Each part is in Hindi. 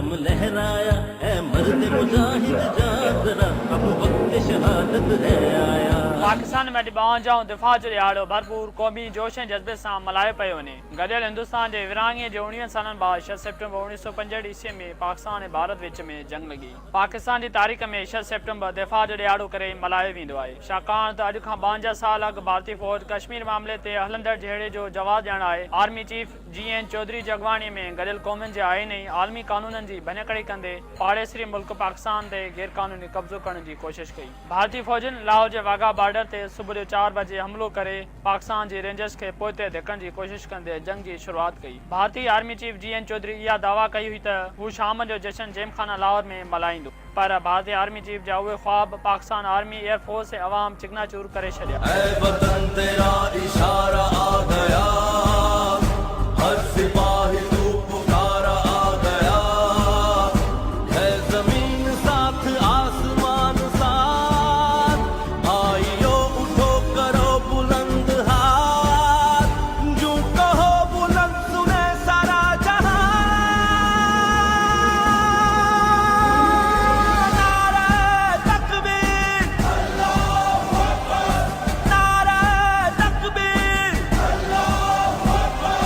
परचम लहराया, है मर्द मुजाहिद जा जरा, अब वक्त शहादत है आया। पाकिस्तान में ॿावंजाहु दिफ़ा जो ॾियारो भरपूर क़ौमी जोश ऐं जज़्बे सां मल्हायो पियो वञे। गॾियल हिंदुस्तान जे विरहाङे जे 19 सालनि बाद 6 सेप्टेम्बर 1965 ईस्वी में पाकिस्तान ऐं भारत विच में जंग लॻी। पाकिस्तान जी तारीख़ में 6 सेप्टेम्बर दिफ़ा जो ॾियारो करे मल्हायो वेंदो आहे, छाकाणि त अॼु खां 52 साल अॻु भारतीय फ़ौज कश्मीर मामले ते हलंदड़ जहिड़े जो जवाबु ॾियणु आहे। आर्मी चीफ GN चौधरी जी अॻवानी में गॾियल क़ौमुनि जे आईन ऐं आलमी कानूननि जी भञकड़ी कंदे पाड़ेसरी मुल्क पाकिस्तान ते गैर क़ानूनी कब्ज़ो करण जी कोशिश कई। भारतीय फ़ौजनि लाहौर जे वाघा बॉर्डर ते सुबुह जो 4 बजे हमलो करे पाकिस्तान जी रेंजर्स खे पोइते धिकण जी कोशिश कंदे जंग की शुरुआत कई। भारतीय आर्मी चीफ GN चौधरी इहा दावा कई हुई त हू शाम जो जश्न जेमखाना लाहौर में मल्हाईंदो, पर भारतीय आर्मी चीफ जा उहे ख्वाब पाकिस्तान आर्मी एयरफोर्स ऐं अवाम चिकनाचूर करे छॾिया। ऐ वतन तेरा इशारा आ गया, हर सिपाही तू पुकारा आ गया, है जमीन साथ आसमान साथ, आइयो उठो करो बुलंद हाथ, जो कहो बुलंद सुने सारा जहां, नारे तकबीर, अल्लाहू अकबर, नारे तकबीर, अल्लाहू अकबर।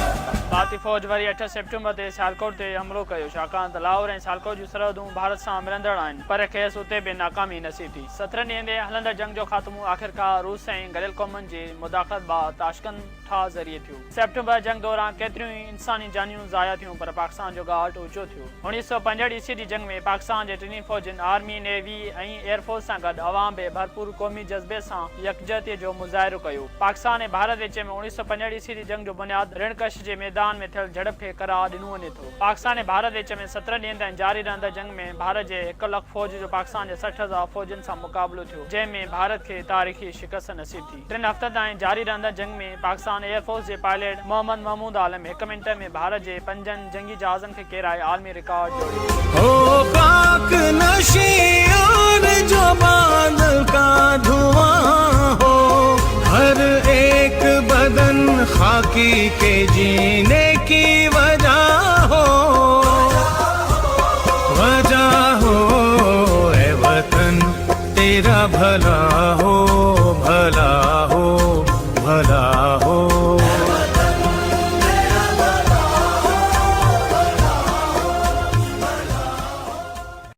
भारतीय फ़ौज वरी 8 सेप्टेम्बर ते सियालकोट ते हमलो कयो, छाकाणि त लाहौर ऐं सियालकोट जूं सरहदूं भारत सां मिलंदड़ आहिनि, पर खेसि उते बि नाकामी नसीब थी। 17 ॾींहनि ते हलंदड़ जंग जो ख़ात्मो आख़िरकार रूस ऐं गॾियल क़ौमुनि जी मुदाख़लत बाबति ताशकंद ज़रिए थियो। सेप्टेम्बर जंग दौरान केतिरियूं ई इंसानी जानियूं ज़ाया थियूं, पर पाकिस्तान जो घाट ऊचो थियो। 1965 ईस्वी जी जंग में पाकिस्तान जे टिनी फ़ौजनि आर्मी, नेवी ऐं एयरफोर्स सां गॾु अवाम बि भरपूर क़ौमी जज़्बे सां यकजहतीअ जो मुज़ाहिरो कयो। पाकिस्तान ऐं भारत विच में 1965 ईस्वी जी जंग जो बुनियाद रणकश जे मैदान में थियल झड़प खे करार ॾिनो वञे थो। पाकिस्तान ऐं भारत विच में 17 ॾींहनि ताईं जारी रहंदड़ जंग में भारत जे 1 लख फ़ौज जो पाकिस्तान जे 60,000 फ़ौजनि सां मुक़ाबिलो थियो, जंहिं में भारत खे तारीख़ी शिकस्त नसीब थी। 3 हफ़्तनि ताईं जारी रहंदड़ जंग में पाकिस्तान एयरफोर्स जे पायलट मोहम्मद महमूद आलम 1 मिंट में भारत जे 5 जंगी जहाज़नि खे किराए आलमी रिकॉर्ड जोड़ियो। हो पाक नशी और जो बादल का धुआं हो, हर एक बदन खाकी के जीने की वजह हो, वजह हो ए वतन तेरा भला हो।